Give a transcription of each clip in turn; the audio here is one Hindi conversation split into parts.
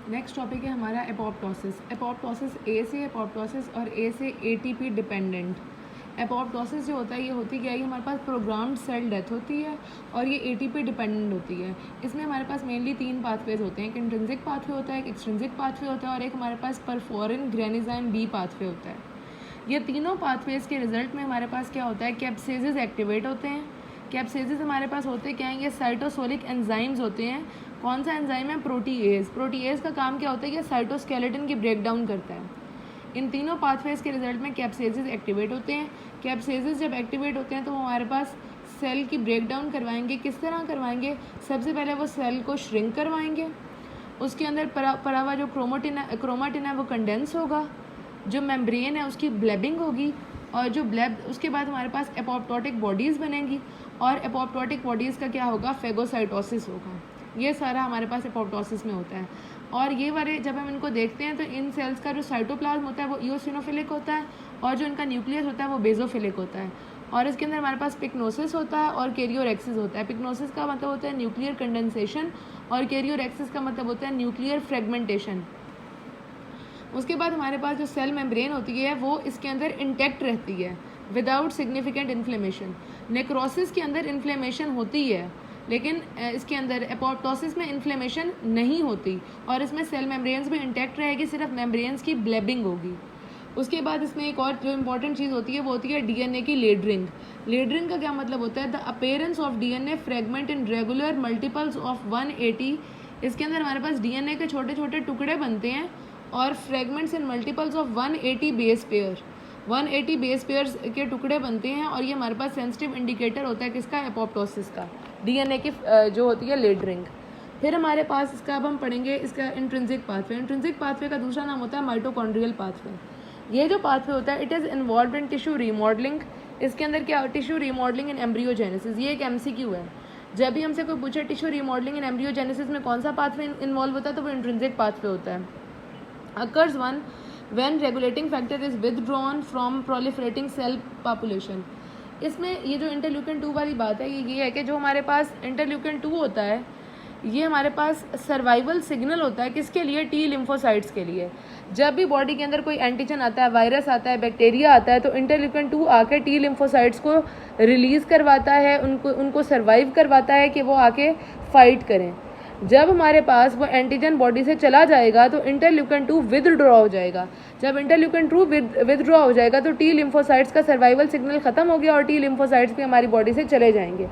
नेक्स्ट टॉपिक है हमारा एपोप्टोसिस। एपोप्टोसिस ए से एपोप्टोसिस और ए से एटीपी डिपेंडेंट। एपोप्टोसिस जो होता है ये होती क्या है, हमारे पास प्रोग्राम्ड सेल डेथ होती है और ये एटीपी डिपेंडेंट होती है। इसमें हमारे पास मेनली 3 पाथवेज होते हैं। एक इंट्रिंसिक पाथवे होता है, एक एक्सट्रिंसिक पाथवे होता है और एक हमारे पास परफोरिन ग्रेनिजाइन बी पाथवे होता है। ये तीनों पाथवेज के रिजल्ट में हमारे पास क्या होता है, कैप्सेजेस एक्टिवेट होते हैं। कैप्सेजेस हमारे पास होते क्या हैं, ये साइटोसोलिक एंजाइम्स होते हैं। कौन सा एंजाइम है, प्रोटीएज। प्रोटीएज का काम क्या होता है, ये साइटोस्केलेटन की ब्रेकडाउन करता है। इन तीनों पाथवेज के रिजल्ट में कैप्सेजेस एक्टिवेट होते हैं। कैप्सेजेस जब एक्टिवेट होते हैं तो हमारे पास सेल की ब्रेकडाउन करवाएंगे। किस तरह करवाएंगे, सबसे पहले वो सेल को श्रिंक करवाएंगे, उसके अंदर पड़ा हुआ जो क्रोमाटिन है वो कंडेंस होगा, जो मेम्ब्रेन है उसकी ब्लेबिंग होगी और जो ब्लेब उसके बाद हमारे पास एपोप्टोटिक बॉडीज़ बनेंगी और एपोप्टोटिक बॉडीज़ का क्या होगा, फेगोसाइटोसिस होगा। ये सारा हमारे पास एपोप्टोसिस में होता है। और ये वाले जब हम इनको देखते हैं तो इन सेल्स का जो साइटोप्लाज्म होता है वो इओसिनोफिलिक होता है और जो इनका न्यूक्लियस होता है वो बेजोफिलिक होता है। और इसके अंदर हमारे पास पिक्नोसिस होता है और कैरियोरेक्सिस होता है। पिक्नोसिस का मतलब होता है न्यूक्लियर कंडेंसेशन और कैरियोरेक्सिस का मतलब होता है न्यूक्लियर फ्रेगमेंटेशन। उसके बाद हमारे पास जो सेल मेम्ब्रेन होती है वो इसके अंदर इंटैक्ट रहती है विदाउट सिग्निफिकेंट इन्फ्लेमेशन। नेक्रोसिस के अंदर इन्फ्लेमेशन होती है लेकिन इसके अंदर एपोप्टोसिस में इन्फ्लेमेशन नहीं होती और इसमें सेल मेम्ब्रेन्स भी इंटैक्ट रहेगी, सिर्फ मेम्ब्रेन्स की ब्लेबिंग होगी। उसके बाद इसमें एक और जो इंपॉर्टेंट चीज़ होती है वो होती है डीएनए की लेडरिंग। लेडरिंग का क्या मतलब होता है, the appearance of DNA fragment in regular multiples of 180। इसके अंदर हमारे पास डीएनए के छोटे छोटे टुकड़े बनते हैं और fragments in multiples of 180 base pair. 180 base pairs के टुकड़े बनते हैं और ये हमारे पास सेंसिटिव इंडिकेटर होता है किसका, एपोप्टोसिस का, डीएनए की जो होती है लेडरिंग। फिर हमारे पास इसका अब हम पढ़ेंगे इसका इंट्रिंसिक पाथवे। इंट्रिंसिक पाथवे का दूसरा नाम होता है माइटोकॉन्ड्रियल पाथवे। ये जो पाथवे होता है it is involve in tissue remodelling. इसके अंदर क्या, टिश्यू रीमॉडलिंग इन एम्ब्रियोजेनेसिस। ये एक एमसीक्यू है। जब भी हमसे कोई पूछे टिश्यू रीमॉडलिंग इन एम्ब्रियोजेनेसिस में कौन सा पाथवे इन्वॉल्व होता है तो वो इंट्रिंसिक पाथवे होता है। occurs when regulating factor is withdrawn from proliferating cell population। इसमें ये जो इंटरल्यूकिन 2 वाली बात है ये है कि जो हमारे पास इंटरल्यूकिन 2 होता है ये हमारे पास सर्वाइवल सिग्नल होता है किसके लिए, टी लिम्फोसाइट्स के लिए। जब भी बॉडी के अंदर कोई एंटीजन आता है, वायरस आता है, बैक्टीरिया आता है तो इंटरल्यूकिन 2 आके टी लिम्फोसाइट्स को रिलीज़ करवाता है, उनको सर्वाइव करवाता है कि वो आके फाइट करें। जब हमारे पास वो एंटीजन बॉडी से चला जाएगा तो इंटरल्यूकिन 2 विदड्रॉ हो जाएगा। जब इंटरल्यूकिन 2 विदड्रॉ हो जाएगा तो टी लिम्फोसाइट्स का सर्वाइवल सिग्नल खत्म हो गया और टी लिम्फोसाइट्स भी हमारी बॉडी से चले जाएंगे।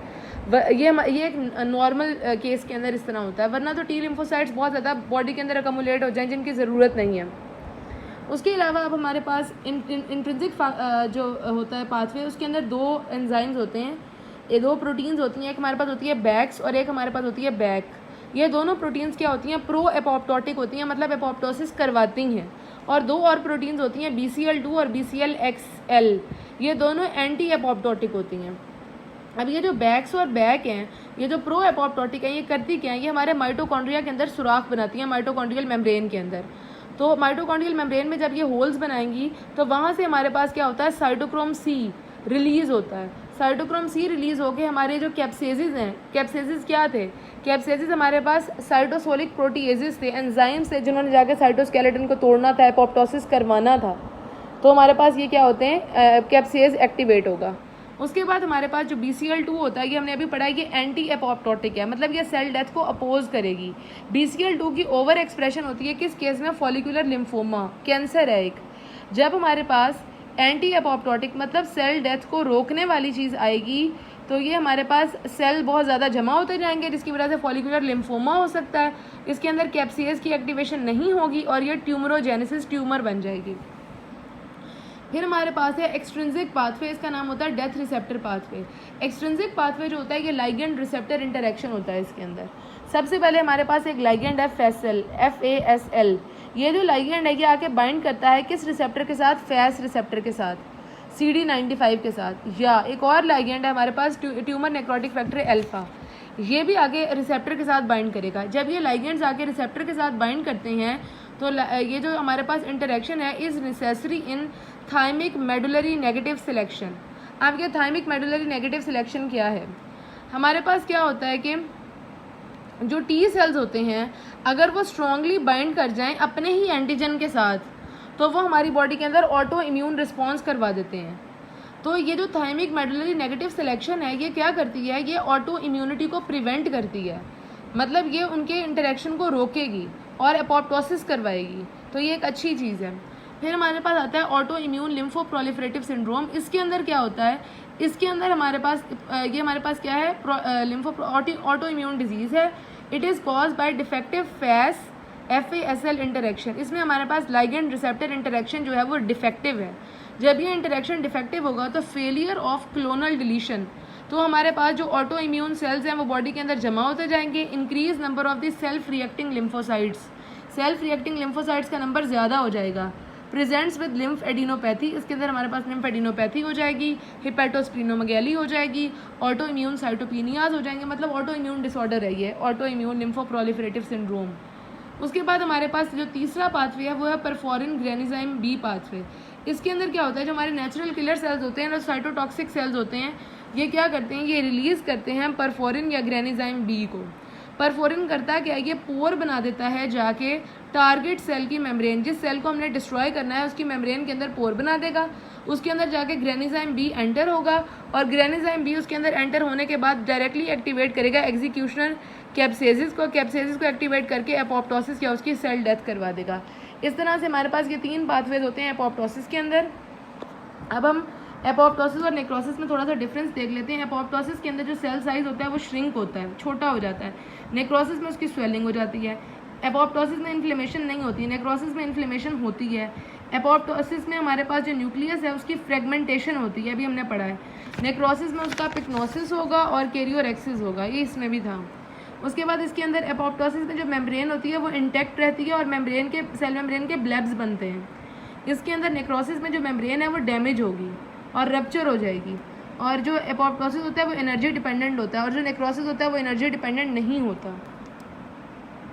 ये एक नॉर्मल केस के अंदर इस तरह होता है, वरना तो टी लिम्फोसाइट्स बहुत ज़्यादा बॉडी के अंदर अकमुलेट हो जाएं जिनकी ज़रूरत नहीं है। उसके अलावा अब हमारे पास इंट्रिंसिक जो होता है पाथवे उसके अंदर 2 एंजाइम्स होते हैं, ये 2 प्रोटीन्स होती हैं। एक हमारे पास होती है बैक्स और एक हमारे पास होती है बैक। ये दोनों प्रोटीन्स क्या होती हैं, प्रो एपोप्टोटिक होती हैं, मतलब एपोप्टोसिस करवाती हैं। और 2 और प्रोटीन्स होती हैं BCL2 और BCLXL। ये दोनों एंटी एपोप्टोटिक होती हैं। अब ये जो बैक्स और बैक हैं, ये जो प्रो एपोप्टोटिक है ये करती क्या है, ये हमारे माइटोकॉन्ड्रिया के अंदर सुराख बनाती हैं माइटोकॉन्ड्रियल मेम्ब्रेन के अंदर। तो माइटोकॉन्ड्रियल मेम्ब्रेन में जब ये होल्स बनाएंगी तो वहाँ से हमारे पास क्या होता है, साइटोक्रोम C रिलीज़ होता है। साइटोक्रोम C रिलीज़ होकर हमारे जो कैप्सेजेस हैं, कैप्सेजेस क्या थे, कैप्सेजेस हमारे पास साइटोसोलिक प्रोटीएजेस थे, एंजाइम्स थे जिन्होंने जाकर साइटोस्केलेटन को तोड़ना था, एपोप्टोसिस करवाना था। तो हमारे पास ये क्या होते हैं, कैप्सेज एक्टिवेट होगा। उसके बाद हमारे पास जो BCL2 होता है ये हमने अभी पढ़ा है कि एंटी एपोप्टोटिक है, मतलब ये सेल डेथ को अपोज करेगी। BCL2 की ओवर एक्सप्रेशन होती है किस केस में, फॉलिकुलर लिम्फोमा, कैंसर है एक। जब हमारे पास एंटी एपोप्टोटिक मतलब सेल डेथ को रोकने वाली चीज़ आएगी तो ये हमारे पास सेल बहुत ज़्यादा जमा होते जाएंगे जिसकी वजह से फॉलिकुलर लिम्फोमा हो सकता है। इसके अंदर कैप्सियस की एक्टिवेशन नहीं होगी और ये ट्यूमरोजेनेसिस, ट्यूमर बन जाएगी। फिर हमारे पास है एक्सट्रिंसिक पाथवे, इसका नाम होता है death receptor pathway. Extrinsic pathway जो होता है ये लाइगेंड रिसेप्टर इंटरेक्शन होता है इसके अंदर। सबसे पहले हमारे पास एक लाइगेंड है FASL। ये जो लाइगेंड है ये आके बाइंड करता है किस रिसेप्टर के साथ, फैस रिसेप्टर के साथ, CD95 के साथ। या एक और लाइगेंड है हमारे पास ट्यूमर नेक्रोटिक फैक्टर अल्फा, ये भी आगे रिसेप्टर के साथ बाइंड करेगा। जब ये लाइगेंड्स आके रिसेप्टर के साथ बाइंड करते हैं तो ये जो हमारे पास इंटरेक्शन है is necessary in thymic medullary negative selection. आपके थाइमिक मेडुलरी नेगेटिव सिलेक्शन क्या है, हमारे पास क्या होता है कि जो टी सेल्स होते हैं अगर वो स्ट्रांगली बाइंड कर जाएं अपने ही एंटीजन के साथ तो वो हमारी बॉडी के अंदर ऑटो इम्यून रिस्पॉन्स करवा देते हैं। तो ये जो थाइमिक मेडुलरी नेगेटिव सिलेक्शन है ये क्या करती है, ये ऑटो इम्यूनिटी को प्रिवेंट करती है, मतलब ये उनके इंटरेक्शन को रोकेगी और एपोप्टोसिस करवाएगी। तो ये एक अच्छी चीज़ है। फिर हमारे पास आता है ऑटो इम्यून लिम्फोप्रोलिफरेटिव सिंड्रोम। इसके अंदर क्या होता है, इसके अंदर हमारे पास क्या है, ऑटो इम्यून डिजीज़ है। It is cause by defective FASL interaction. इसमें हमारे पास लाइगेंड रिसेप्टर इंटरेक्शन जो है वो डिफेक्टिव है। जब ये इंटरेक्शन डिफेक्टिव होगा तो फेलियर ऑफ क्लोनल डिलीशन, तो हमारे पास जो ऑटो इम्यून सेल्स हैं वो बॉडी के अंदर जमा होते जाएंगे। Increase number of the self reacting lymphocytes, self reacting lymphocytes का नंबर ज़्यादा हो जाएगा। प्रेजेंट्स विद लिम्फ एडिनोपैथी, इसके अंदर हमारे पास लिम्फ एडिनोपैथी हो जाएगी, हिपेटोस्प्लीनोमेगैली हो जाएगी, ऑटो इम्यून साइटोपिनियाज हो जाएंगे, मतलब ऑटो इम्यून डिसऑर्डर है ये, ऑटो इम्यून लिम्फोप्रोलिफरेटिव सिंड्रोम। उसके बाद हमारे पास जो तीसरा पाथवे है वो है परफॉरिन ग्रेनिजाइम बी पाथवे। इसके अंदर क्या होता है, जो हमारे नेचुरल किलर सेल्स होते हैं, जो साइटोटॉक्सिक सेल्स होते हैं, ये क्या करते हैं, ये रिलीज़ करते हैं परफॉरिन या ग्रेनिजाइम बी को। परफोरिन करता क्या है, ये पोर बना देता है जाके टारगेट सेल की मेम्ब्रेन, जिस सेल को हमने डिस्ट्रॉय करना है उसकी मेम्ब्रेन के अंदर पोर बना देगा, उसके अंदर जाके ग्रेनिजाइम बी एंटर होगा और ग्रेनिजाइम बी उसके अंदर एंटर होने के बाद डायरेक्टली एक्टिवेट करेगा एग्जीक्यूशनल कैप्सेसिस को एक्टिवेट करके एपोप्टोसिस या उसकी सेल डेथ करवा देगा। इस तरह से हमारे पास ये 3 पाथवेज होते हैं एपोप्टोसिस के अंदर। अब हम एपोप्टोसिस और नेक्रोसिस में थोड़ा सा डिफरेंस देख लेते हैं। एपोप्टोसिस के अंदर जो सेल साइज होता है वो श्रिंक होता है, छोटा हो जाता है। नेक्रोसिस में उसकी स्वेलिंग हो जाती है। एपोप्टोसिस में इन्फ्लेमेशन नहीं होती, नेक्रोसिस में इन्फ्लेमेशन होती है। एपोप्टोसिस में हमारे पास जो न्यूक्लियस है उसकी फ्रेगमेंटेशन होती है, अभी हमने पढ़ा है। नेक्रोसिस में उसका पिक्नोसिस होगा और कैरियोरेक्सिस होगा, ये इसमें भी था। उसके बाद इसके अंदर एपोप्टोसिस में जो मेम्ब्रेन होती है वो इंटैक्ट रहती है और मेम्ब्रेन के सेल मेम्ब्रेन के ब्लेब्स बनते हैं। इसके अंदर नेक्रोसिस में जो मेम्ब्रेन है वो डैमेज होगी और रप्चर हो जाएगी। और जो एपोप्टोसिस होता है वो एनर्जी डिपेंडेंट होता है और जो नेक्रोसिस होता है वो एनर्जी डिपेंडेंट नहीं होता।